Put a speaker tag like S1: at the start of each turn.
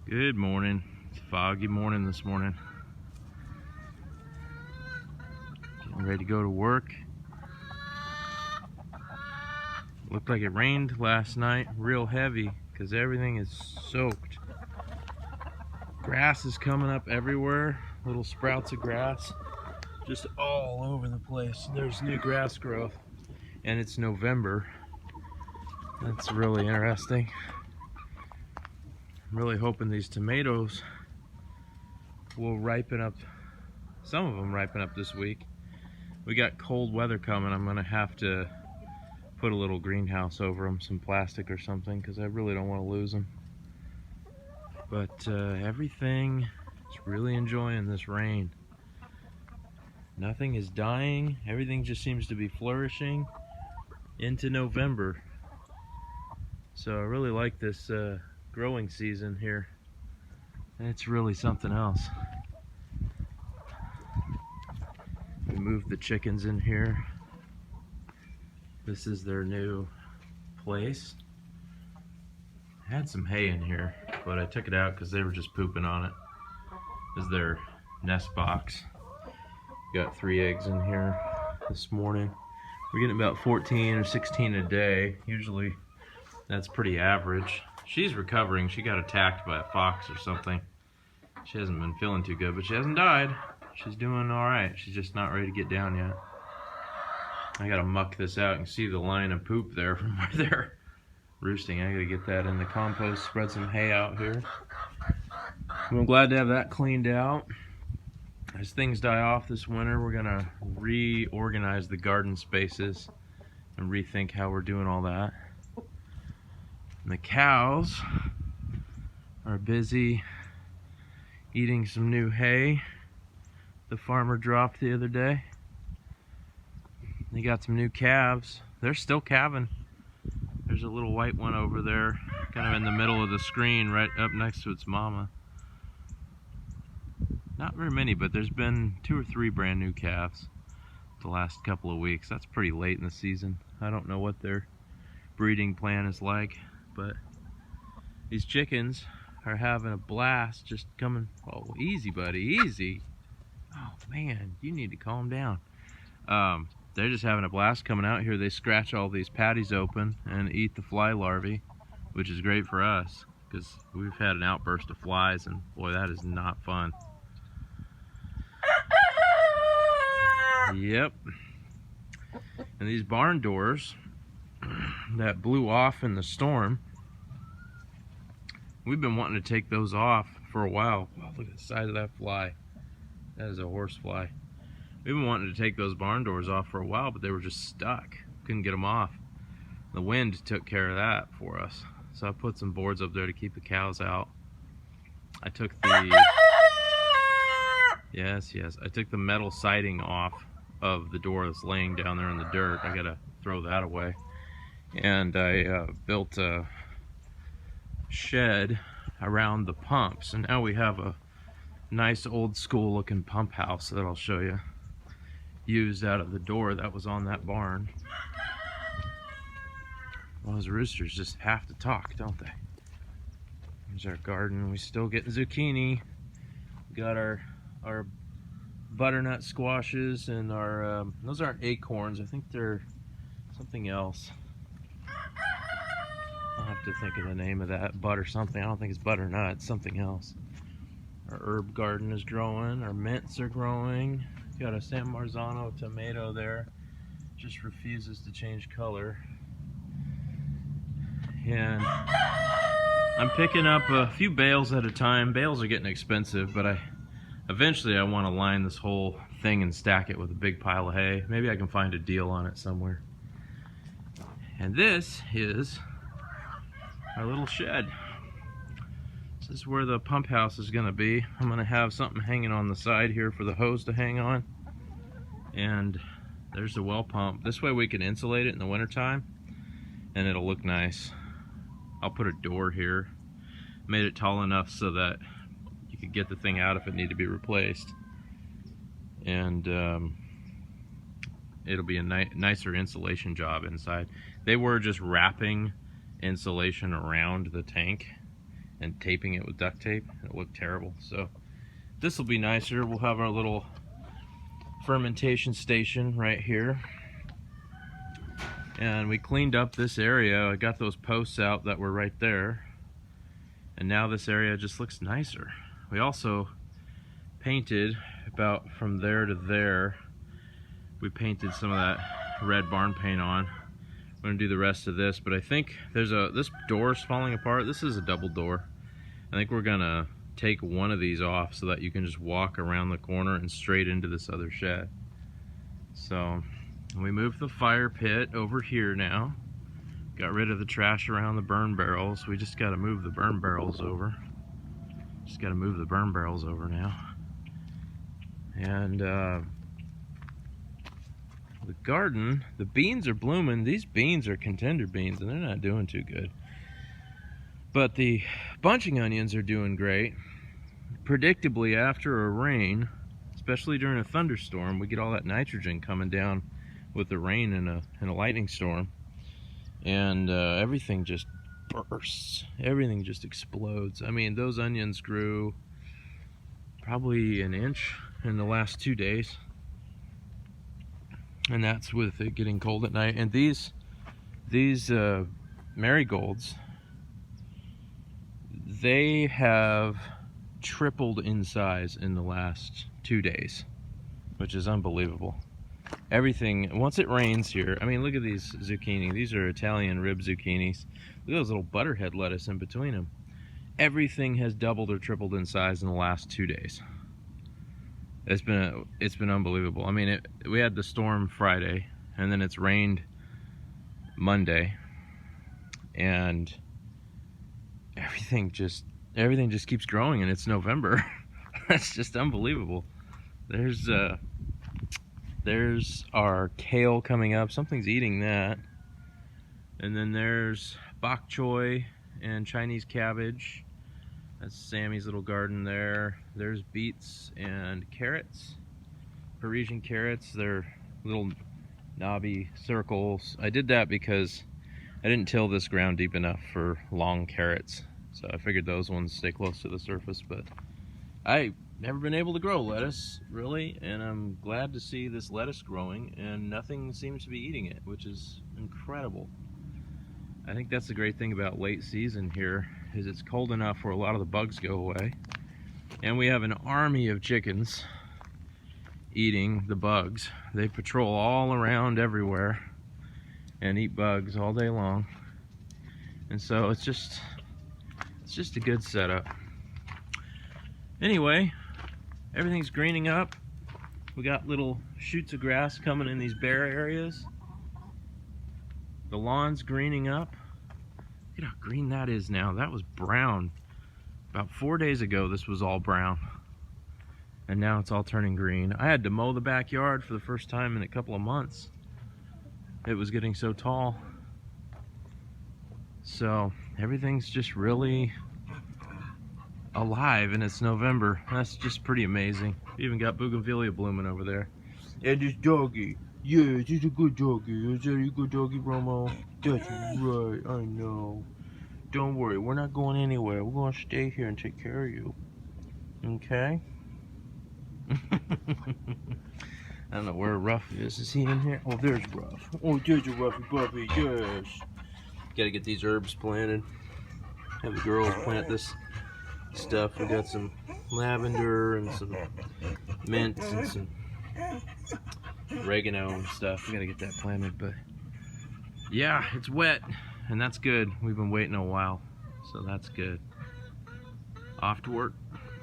S1: Good morning. It's a foggy morning this morning. Getting ready to go to work. Looked like it rained last night real heavy because everything is soaked. Grass is coming up everywhere. Little sprouts of grass just all over the place. There's new grass growth and it's November. That's really interesting. I'm really hoping these tomatoes will ripen up. Some of them ripen up this week. We got cold weather coming. I'm gonna have to put a little greenhouse over them, some plastic or something, because I really don't want to lose them. But everything is really enjoying this rain. Nothing is dying. Everything just seems to be flourishing into November. So I really like this growing season here. It's really something else. We moved the chickens in here. This is their new place. I had some hay in here, but I took it out because they were just pooping on it. This is their nest box. Got 3 eggs in here this morning. We're getting about 14 or 16 a day. Usually that's pretty average. She's recovering. She got attacked by a fox or something. She hasn't been feeling too good, but she hasn't died. She's doing all right. She's just not ready to get down yet. I gotta muck this out. You can see the line of poop there from where they're roosting. I gotta get that in the compost, spread some hay out here. I'm glad to have that cleaned out. As things die off this winter, we're gonna reorganize the garden spaces and rethink how we're doing all that. And the cows are busy eating some new hay the farmer dropped the other day. They got some new calves. They're still calving. There's a little white one over there, kind of in the middle of the screen, right up next to its mama. Not very many, but there's been 2 or 3 brand new calves the last couple of weeks. That's pretty late in the season. I don't know what their breeding plan is like, but these chickens are having a blast just coming. Oh, easy, buddy, easy. Oh man, you need to calm down. They're just having a blast coming out here. They scratch all these patties open and eat the fly larvae, which is great for us because we've had an outburst of flies, and boy, that is not fun. Yep. And these barn doors that blew off in the storm, we've been wanting to take those off for a while. Oh, look at the size of that fly. That is a horse fly. We've been wanting to take those barn doors off for a while, but they were just stuck. Couldn't get them off. The wind took care of that for us. So I put some boards up there to keep the cows out. I took the I took the metal siding off of the door that's laying down there in the dirt. I gotta throw that away. And I built a shed around the pumps, and now we have a nice old school looking pump house that I'll show you, used out of the door that was on that barn. Well, those roosters just have to talk, don't they? Here's our garden. We still get zucchini. We got our butternut squashes and our those aren't acorns. I think they're something else. I'll have to think of the name of that. Butter something. I don't think it's butternut. It's something else. Our herb garden is growing. Our mints are growing. Got a San Marzano tomato there. Just refuses to change color. And I'm picking up a few bales at a time. Bales are getting expensive, but eventually I want to line this whole thing and stack it with a big pile of hay. Maybe I can find a deal on it somewhere. And this is our little shed. This is where the pump house is going to be. I'm going to have something hanging on the side here for the hose to hang on. And there's the well pump. This way we can insulate it in the wintertime and it'll look nice. I'll put a door here. Made it tall enough so that you could get the thing out if it needed to be replaced. And it'll be a nicer insulation job inside. They were just wrapping insulation around the tank, and taping it with duct tape. It looked terrible. So this will be nicer. We'll have our little fermentation station right here. And we cleaned up this area. I got those posts out that were right there. And now this area just looks nicer. We also painted about from there to there. We painted some of that red barn paint on. We're gonna do the rest of this, but I think this door's falling apart. This is a double door. I think we're gonna take one of these off so that you can just walk around the corner and straight into this other shed. So we moved the fire pit over here now. Got rid of the trash around the burn barrels. We just gotta move the burn barrels over. Just gotta move the burn barrels over now. And the garden, the beans are blooming. These beans are contender beans and they're not doing too good. But the bunching onions are doing great. Predictably, after a rain, especially during a thunderstorm, we get all that nitrogen coming down with the rain and a lightning storm. And everything just bursts. Everything just explodes. I mean, those onions grew probably an inch in the last 2 days. And that's with it getting cold at night. And these marigolds, they have tripled in size in the last 2 days, which is unbelievable. Everything, once it rains here, I mean, look at these zucchini. These are Italian rib zucchinis. Look at those little butterhead lettuce in between them. Everything has doubled or tripled in size in the last 2 days. It's been unbelievable. I mean, we had the storm Friday, and then it's rained Monday, and everything just keeps growing, and it's November. That's just unbelievable. There's our kale coming up. Something's eating that. And then there's bok choy and Chinese cabbage. That's Sammy's little garden there. There's beets and carrots, Parisian carrots. They're little knobby circles. I did that because I didn't till this ground deep enough for long carrots. So I figured those ones stay close to the surface, but I've never been able to grow lettuce, really, and I'm glad to see this lettuce growing, and nothing seems to be eating it, which is incredible. I think that's the great thing about late season here, is it's cold enough where a lot of the bugs go away. And we have an army of chickens eating the bugs. They patrol all around everywhere and eat bugs all day long. And so it's just a good setup. Anyway, everything's greening up. We got little shoots of grass coming in these bare areas. The lawn's greening up. Look at how green that is now. That was brown. About 4 days ago, this was all brown. And now it's all turning green. I had to mow the backyard for the first time in a couple of months. It was getting so tall. So everything's just really alive, and it's November. That's just pretty amazing. We even got bougainvillea blooming over there. And this doggy. Yeah, this is a good doggy. Is that a good doggy, Romo? That's right, I know. Don't worry, we're not going anywhere. We're going to stay here and take care of you. Okay? I don't know where Ruff is. Is he in here? Oh, there's Ruff. Oh, there's a Ruffy puppy, yes. Gotta get these herbs planted. Have the girls plant this stuff. We got some lavender and some mint and some oregano and stuff. We gotta get that planted, but yeah, it's wet, and that's good. We've been waiting a while, so that's good. Off to work.